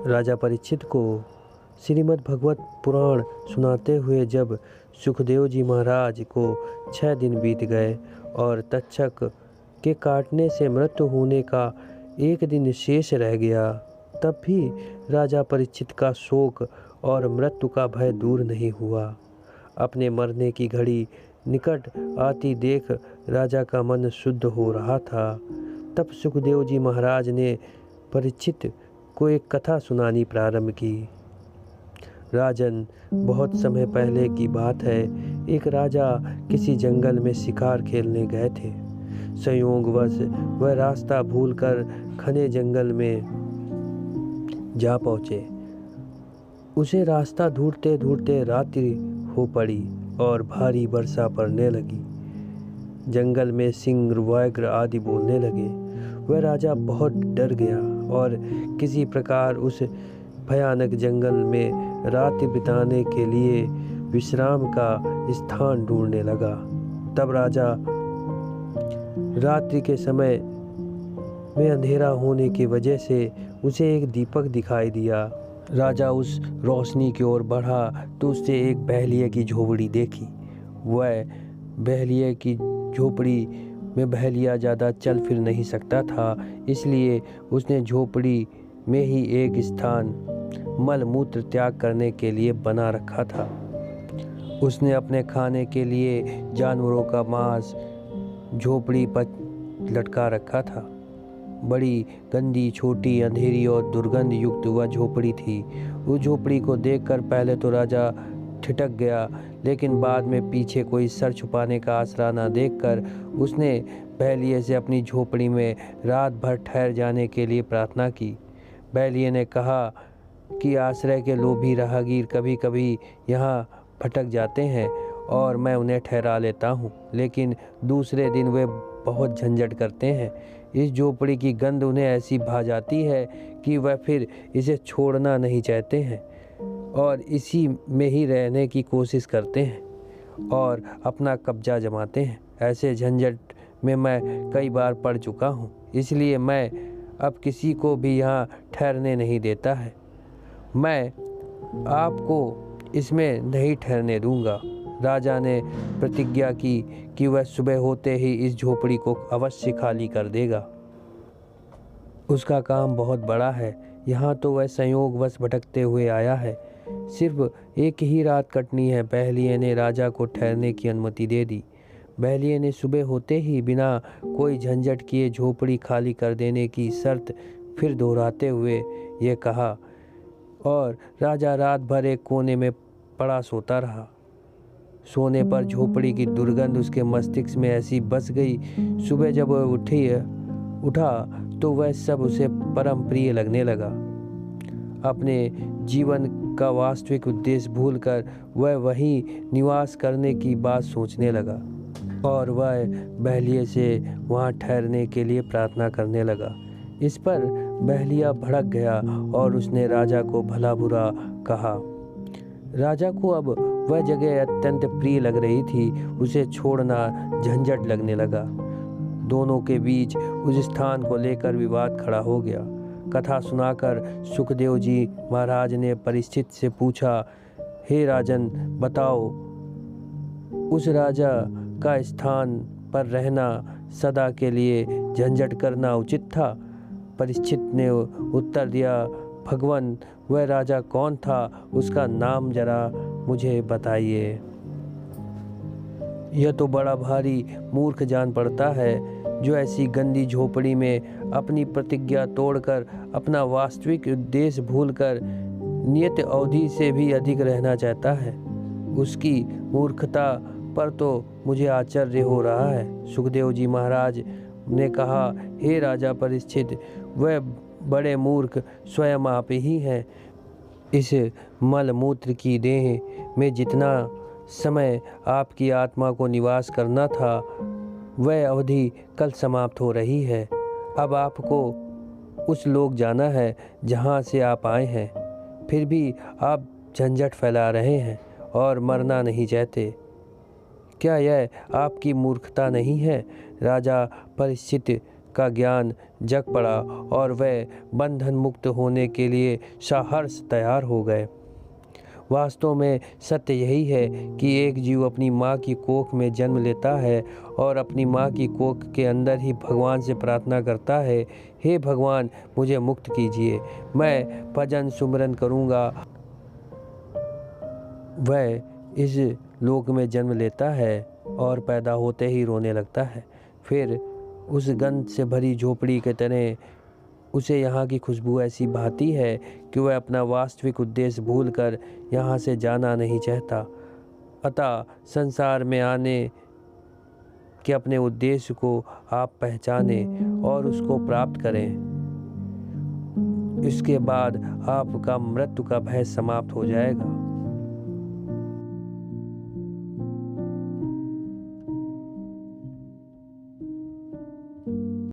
राजा परीक्षित को श्रीमद् भगवत पुराण सुनाते हुए जब सुखदेव जी महाराज को 6 दिन बीत गए और तक्षक के काटने से मृत्यु होने का एक दिन शेष रह गया, तब भी राजा परीक्षित का शोक और मृत्यु का भय दूर नहीं हुआ। अपने मरने की घड़ी निकट आती देख राजा का मन शुद्ध हो रहा था। तब सुखदेव जी महाराज ने परीक्षित को एक कथा सुनानी प्रारंभ की। राजन, बहुत समय पहले की बात है। एक राजा किसी जंगल में शिकार खेलने गए थे। संयोगवश वह रास्ता भूलकर घने जंगल में जा पहुँचे। उसे रास्ता ढूंढते ढूंढते रात्रि हो पड़ी और भारी वर्षा पड़ने लगी। जंगल में सिंह, व्याघ्र आदि बोलने लगे। वह राजा बहुत डर गया और किसी प्रकार उस भयानक जंगल में रात बिताने के लिए विश्राम का स्थान ढूंढने लगा। तब राजा रात्रि के समय में अंधेरा होने की वजह से उसे एक दीपक दिखाई दिया। राजा उस रोशनी की ओर बढ़ा तो उससे एक बहलिये की झोपड़ी देखी। वह बहलिये की झोपड़ी में बहलिया ज़्यादा चल फिर नहीं सकता था, इसलिए उसने झोपड़ी में ही एक स्थान मल मूत्र त्याग करने के लिए बना रखा था। उसने अपने खाने के लिए जानवरों का मांस झोपड़ी पर लटका रखा था। बड़ी गंदी, छोटी, अंधेरी और दुर्गंध युक्त वह झोपड़ी थी। उस झोपड़ी को देखकर पहले तो राजा ठिठक गया, लेकिन बाद में पीछे कोई सर छुपाने का आसरा न देखकर उसने बहलिये से अपनी झोपड़ी में रात भर ठहर जाने के लिए प्रार्थना की। बहलिये ने कहा कि आश्रय के लोभी राहगीर कभी कभी यहाँ भटक जाते हैं और मैं उन्हें ठहरा लेता हूँ, लेकिन दूसरे दिन वे बहुत झंझट करते हैं। इस झोपड़ी की गंध उन्हें ऐसी भा जाती है कि वह फिर इसे छोड़ना नहीं चाहते हैं और इसी में ही रहने की कोशिश करते हैं और अपना कब्जा जमाते हैं। ऐसे झंझट में मैं कई बार पड़ चुका हूँ, इसलिए मैं अब किसी को भी यहाँ ठहरने नहीं देता है। मैं आपको इसमें नहीं ठहरने दूंगा। राजा ने प्रतिज्ञा की कि वह सुबह होते ही इस झोपड़ी को अवश्य खाली कर देगा। उसका काम बहुत बड़ा है। यहाँ तो वह संयोगवश भटकते हुए आया है। सिर्फ एक ही रात कटनी है। बहलिये ने राजा को ठहरने की अनुमति दे दी। बहलिये ने सुबह होते ही बिना कोई झंझट किए झोपड़ी खाली कर देने की शर्त फिर दोहराते हुए ये कहा, और राजा रात भर एक कोने में पड़ा सोता रहा। सोने पर झोपड़ी की दुर्गंध उसके मस्तिष्क में ऐसी बस गई। सुबह जब वह उठा तो वह सब उसे परम प्रिय लगने लगा। अपने जीवन का वास्तविक उद्देश्य भूलकर वह वहीं निवास करने की बात सोचने लगा और वह बहलिये से वहाँ ठहरने के लिए प्रार्थना करने लगा। इस पर बहलिया भड़क गया और उसने राजा को भला बुरा कहा। राजा को अब वह जगह अत्यंत प्रिय लग रही थी। उसे छोड़ना झंझट लगने लगा। दोनों के बीच उस स्थान को लेकर विवाद खड़ा हो गया। कथा सुनाकर सुखदेव जी महाराज ने परीक्षित से पूछा, हे राजन, बताओ उस राजा का स्थान पर रहना सदा के लिए झंझट करना उचित था? परीक्षित ने उत्तर दिया, भगवान, वह राजा कौन था? उसका नाम जरा मुझे बताइए। यह तो बड़ा भारी मूर्ख जान पड़ता है जो ऐसी गंदी झोपड़ी में अपनी प्रतिज्ञा तोड़कर अपना वास्तविक उद्देश्य भूलकर नियत अवधि से भी अधिक रहना चाहता है। उसकी मूर्खता पर तो मुझे आश्चर्य हो रहा है। सुखदेव जी महाराज ने कहा, हे राजा परीक्षित, वह बड़े मूर्ख स्वयं आप ही हैं। इस मल मूत्र की देह में जितना समय आपकी आत्मा को निवास करना था, वह अवधि कल समाप्त हो रही है। अब आपको उस लोक जाना है जहाँ से आप आए हैं, फिर भी आप झंझट फैला रहे हैं और मरना नहीं चाहते। क्या यह आपकी मूर्खता नहीं है? राजा परीक्षित का ज्ञान जग पड़ा और वह बंधन मुक्त होने के लिए सहर्ष तैयार हो गए। वास्तव में सत्य यही है कि एक जीव अपनी माँ की कोख में जन्म लेता है और अपनी माँ की कोख के अंदर ही भगवान से प्रार्थना करता है, हे भगवान मुझे मुक्त कीजिए, मैं भजन सुमरन करूँगा। वह इस लोक में जन्म लेता है और पैदा होते ही रोने लगता है। फिर उस गंध से भरी झोपड़ी के तरह उसे यहाँ की खुशबू ऐसी भाती है कि वह अपना वास्तविक उद्देश्य भूलकर यहाँ से जाना नहीं चाहता। अतः संसार में आने के अपने उद्देश्य को आप पहचानें और उसको प्राप्त करें। इसके बाद आपका मृत्यु का भय समाप्त हो जाएगा।